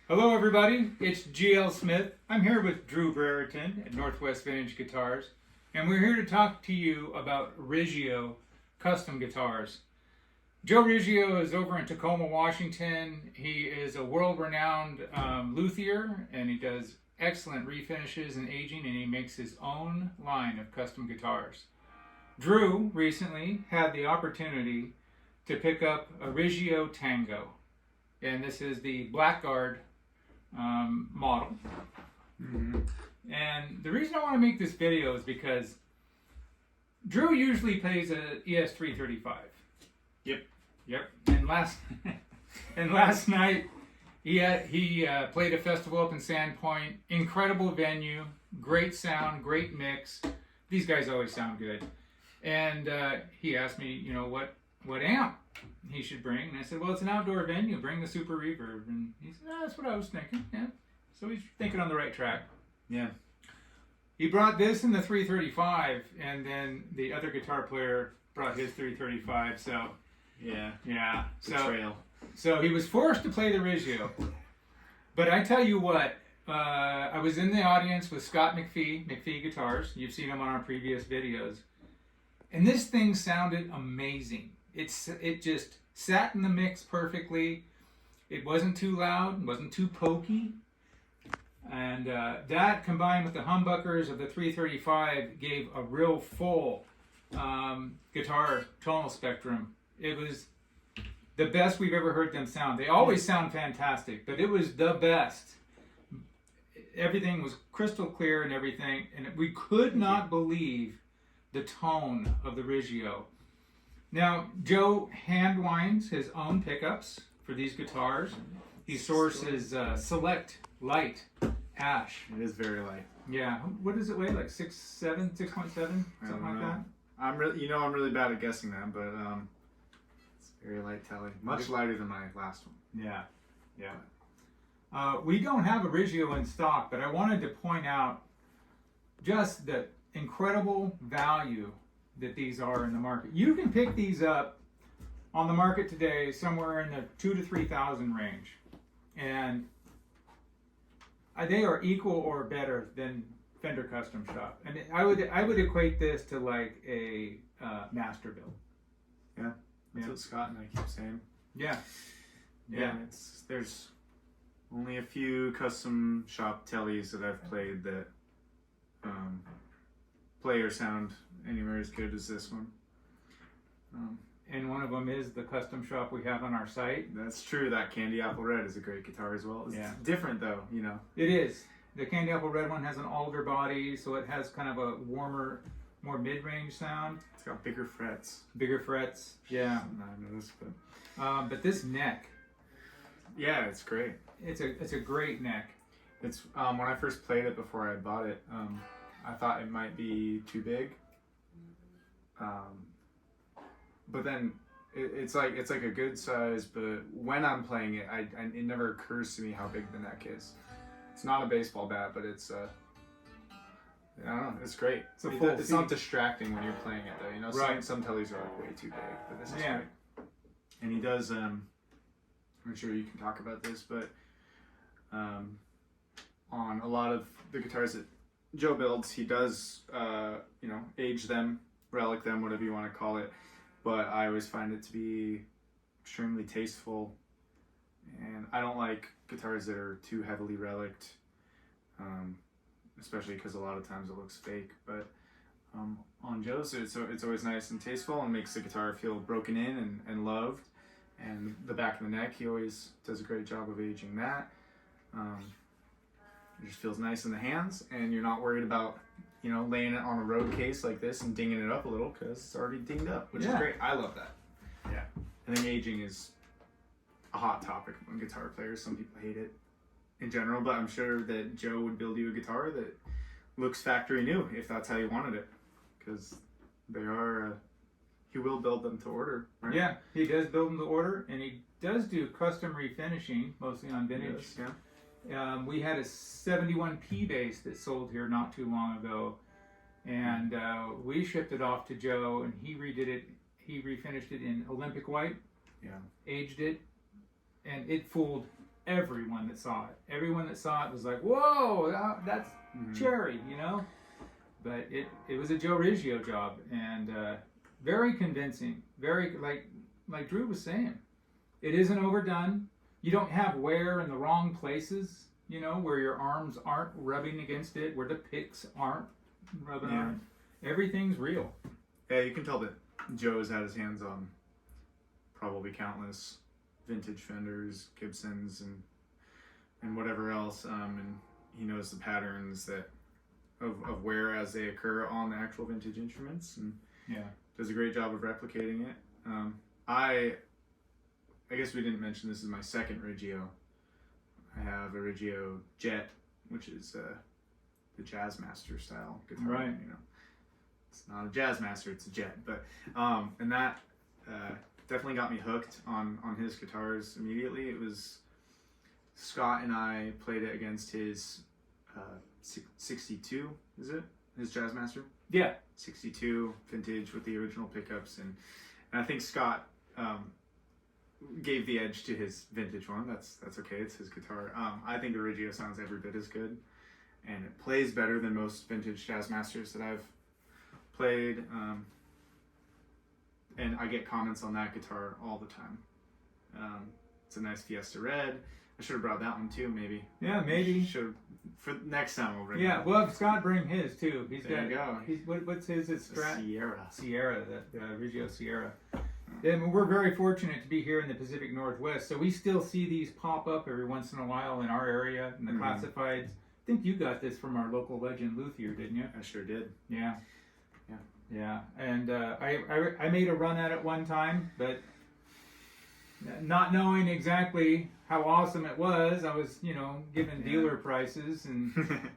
Hello everybody, it's GL Smith. I'm here with Drew Brereton at Northwest Vintage Guitars, and we're here to talk to you about Riggio custom guitars. Joe Riggio is over in Tacoma, Washington. He is a world-renowned luthier, and he does excellent refinishes and aging, and he makes his own line of custom guitars. Drew recently had the opportunity to pick up a Riggio Tango, and this is the Blackguard model. And the reason I want to make this video is because Drew usually plays a ES335. Yep. And last night he played a festival up in Sandpoint. Incredible venue, great sound, great mix. These guys always sound good. And he asked me, what amp he should bring, and I said, well, it's an outdoor venue, bring the Super Reverb. And he said, that's what I was thinking. Yeah, so he's thinking on the right track. Yeah, he brought this in the 335, and then the other guitar player brought his 335. So yeah, so so he was forced to play the Riggio. But I tell you what, I was in the audience with Scott McPhee Guitars. You've seen him on our previous videos, and this thing sounded amazing. It just sat in the mix perfectly. It wasn't too loud, wasn't too pokey. And that combined with the humbuckers of the 335 gave a real full guitar tonal spectrum. It was the best we've ever heard them sound. They always sound fantastic, but it was the best. Everything was crystal clear and everything, and we could not believe the tone of the Riggio. Now, Joe hand winds his own pickups for these guitars. He sources Select Light Ash. it is very light. Yeah, what does it weigh? Like 6.7, something like that. I'm really bad at guessing that, but it's very light telly, much lighter than my last one. Yeah. We don't have a Riggio in stock, but I wanted to point out just the incredible value that these are in the market. You can pick these up on the market today somewhere in the $2,000 to $3,000 range, and they are equal or better than Fender Custom Shop. And I would equate this to like a master build. Yeah, that's what Scott and I keep saying. Yeah. There's only a few custom shop tellies that I've played that play or sound anywhere as good as this one. And one of them is the custom shop we have on our site. That's true. That Candy Apple Red is a great guitar as well. It's different though, It is. The Candy Apple Red one has an alder body, so it has kind of a warmer, more mid-range sound. It's got bigger frets. Yeah. I noticed, but But this neck. Yeah, it's great. It's a great neck. It's when I first played it before I bought it, I thought it might be too big. But then it's like a good size. But when I'm playing it, it never occurs to me how big the neck is. It's not a baseball bat, but it's I don't know. It's great. It's not distracting when you're playing it though. Right. Some tellies are like way too big, but this is great. And he does. I'm sure you can talk about this, but on a lot of the guitars that Joe builds, he does age them, relic them, whatever you want to call it. But I always find it to be extremely tasteful, and I don't like guitars that are too heavily reliced, especially because a lot of times it looks fake. But on Joe's, it's always nice and tasteful and makes the guitar feel broken in and loved. And the back of the neck, he always does a great job of aging that. It just feels nice in the hands, and you're not worried about laying it on a road case like this and dinging it up a little because it's already dinged up, which is great. I love that. Yeah, I think aging is a hot topic among guitar players. Some people hate it in general, but I'm sure that Joe would build you a guitar that looks factory new if that's how you wanted it, because they are. He will build them to order, right? Yeah, he does build them to order, and he does do custom refinishing, mostly on vintage. Yes, we had a 71P bass that sold here not too long ago, and we shipped it off to Joe, and he redid it. He refinished it in Olympic white, aged it, and it fooled everyone that saw it. Everyone that saw it was like, "Whoa, that's Cherry," you know. But it was a Joe Riggio job, and very convincing. Very like Drew was saying, it isn't overdone. You don't have wear in the wrong places, you know, where your arms aren't rubbing against it, where the picks aren't rubbing on it. Everything's real. Yeah, you can tell that Joe's had his hands on probably countless vintage Fenders, Gibsons, and whatever else, and he knows the patterns that of wear as they occur on the actual vintage instruments, and does a great job of replicating it. I guess we didn't mention this is my second Riggio. I have a Riggio Jet, which is the Jazzmaster style guitar. Right. You know, it's not a Jazzmaster, it's a Jet. But and that definitely got me hooked on his guitars immediately. It was Scott and I played it against his 62. Is it his Jazzmaster? Yeah. 62 vintage with the original pickups, and I think Scott gave the edge to his vintage one. That's okay. It's his guitar. I think the Riggio sounds every bit as good, and it plays better than most vintage Jazzmasters that I've played. And I get comments on that guitar all the time. It's a nice Fiesta Red. I should have brought that one too, maybe. Yeah, maybe. Should for next time we'll bring. Yeah, well, Scott bring his too. There you go. What's his? It's Sierra. Sierra, the Riggio Sierra. And we're very fortunate to be here in the Pacific Northwest, so we still see these pop up every once in a while in our area in the classifieds. I think you got this from our local legend Luthier, didn't you? I sure did. Yeah. And I made a run at it one time, but not knowing exactly how awesome it was, I was, giving dealer prices, and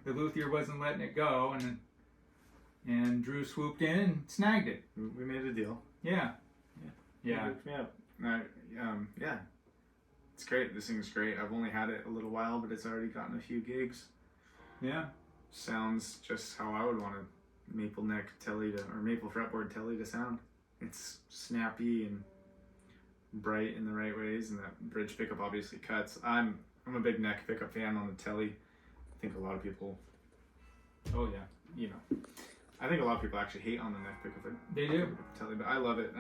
the Luthier wasn't letting it go, and Drew swooped in and snagged it. We made a deal. Yeah. It's great. This thing's great. I've only had it a little while, but it's already gotten a few gigs. Yeah. Sounds just how I would want a maple neck telly or maple fretboard telly to sound. It's snappy and bright in the right ways, and that bridge pickup obviously cuts. I'm a big neck pickup fan on the telly. I think a lot of people. Oh yeah. I think a lot of people actually hate on the neck pickup. They do. Telly, but I love it.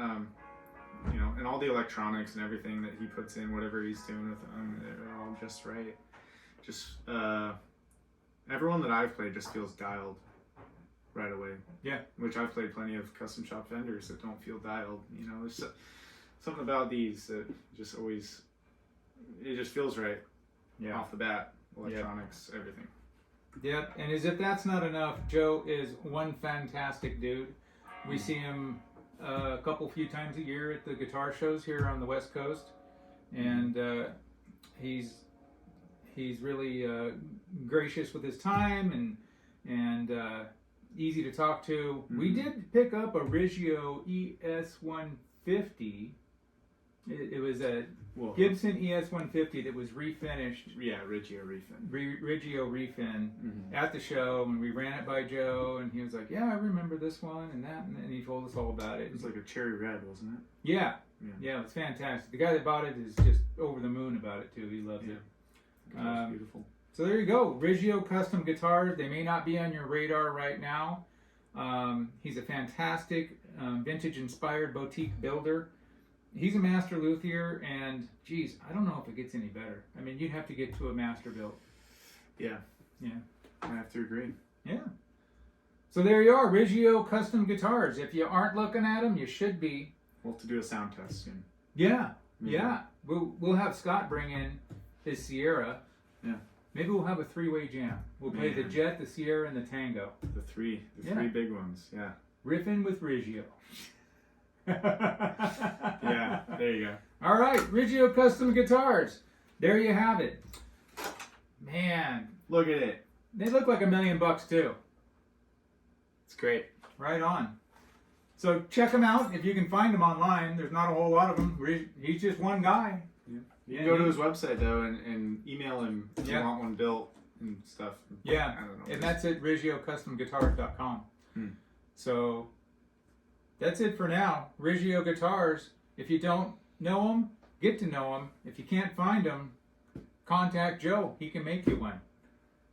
And all the electronics and everything that he puts in, whatever he's doing with them, they're all just right. Just everyone that I've played just feels dialed right away. Yeah. Which I've played plenty of custom shop Fenders that don't feel dialed. There's something about these that just always, it just feels right. Yeah. Off the bat, electronics, everything. Yep, and as if that's not enough, Joe is one fantastic dude. We see him a few times a year at the guitar shows here on the West Coast, and he's really gracious with his time and easy to talk to. We did pick up a Riggio ES150. It was a Gibson ES150 that was refinished. Yeah, Riggio refin. Riggio refin at the show, and we ran it by Joe, and he was like, "Yeah, I remember this one and that," and he told us all about it. It was like a cherry red, wasn't it? Yeah, it was fantastic. The guy that bought it is just over the moon about it too. He loves it. It's beautiful. So there you go, Riggio custom guitars. They may not be on your radar right now. He's a fantastic vintage-inspired boutique builder. He's a master luthier, and geez, I don't know if it gets any better. I mean, you'd have to get to a master built. Yeah. I have to agree. Yeah. So there you are, Riggio custom guitars. If you aren't looking at them, you should be. We'll have to do a sound test soon. Yeah. We'll have Scott bring in his Sierra. Yeah. Maybe we'll have a three-way jam. We'll play the Jet, the Sierra, and the Tango. The three big ones. Yeah. Riffing with Riggio. Yeah, there you go. All right, Riggio custom guitars. There you have it. Man, look at it. They look like $1 million too. It's great. Right on. So check them out if you can find them online. There's not a whole lot of them. He's just one guy. Yeah. You can go to his website though and email him if you want one built and stuff. Yeah, I don't know. and that's at RiggioCustomGuitars.com. So that's it for now. Riggio guitars. If you don't know them, get to know them. If you can't find them, contact Joe. He can make you one.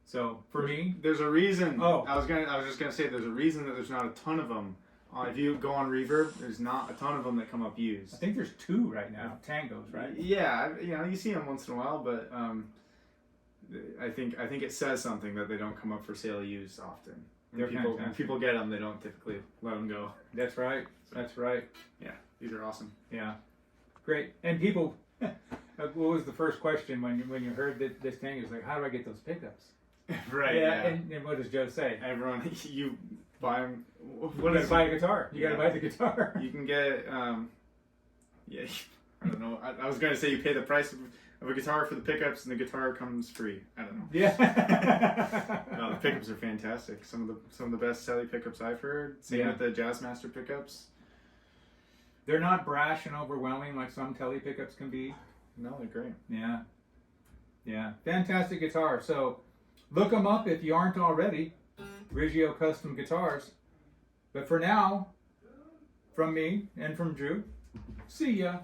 So for me, there's a reason. Oh. I was just gonna say there's a reason that there's not a ton of them. If you go on Reverb, there's not a ton of them that come up used. I think there's 2 right now. Tangos, right? Yeah, you see them once in a while, but I think it says something that they don't come up for sale used often. When people get them, they don't typically let them go. That's right. That's right. Yeah, these are awesome. Yeah, great. And people, what was the first question when you heard that this Tango? It's like, how do I get those pickups? Right. Yeah. And what does Joe say? Everyone, you buy them. You gotta buy a guitar. You gotta buy the guitar. You can get, yeah, I don't know. I was gonna say you pay the price of a guitar for the pickups, and the guitar comes free. I don't know. Yeah. No, the pickups are fantastic. Some of the best Sally pickups I've heard. Same with the Jazzmaster pickups. They're not brash and overwhelming like some Tele pickups can be. No, they're great. Yeah. Yeah. Fantastic guitar. So look them up if you aren't already. Riggio Custom Guitars. But for now, from me and from Drew, see ya.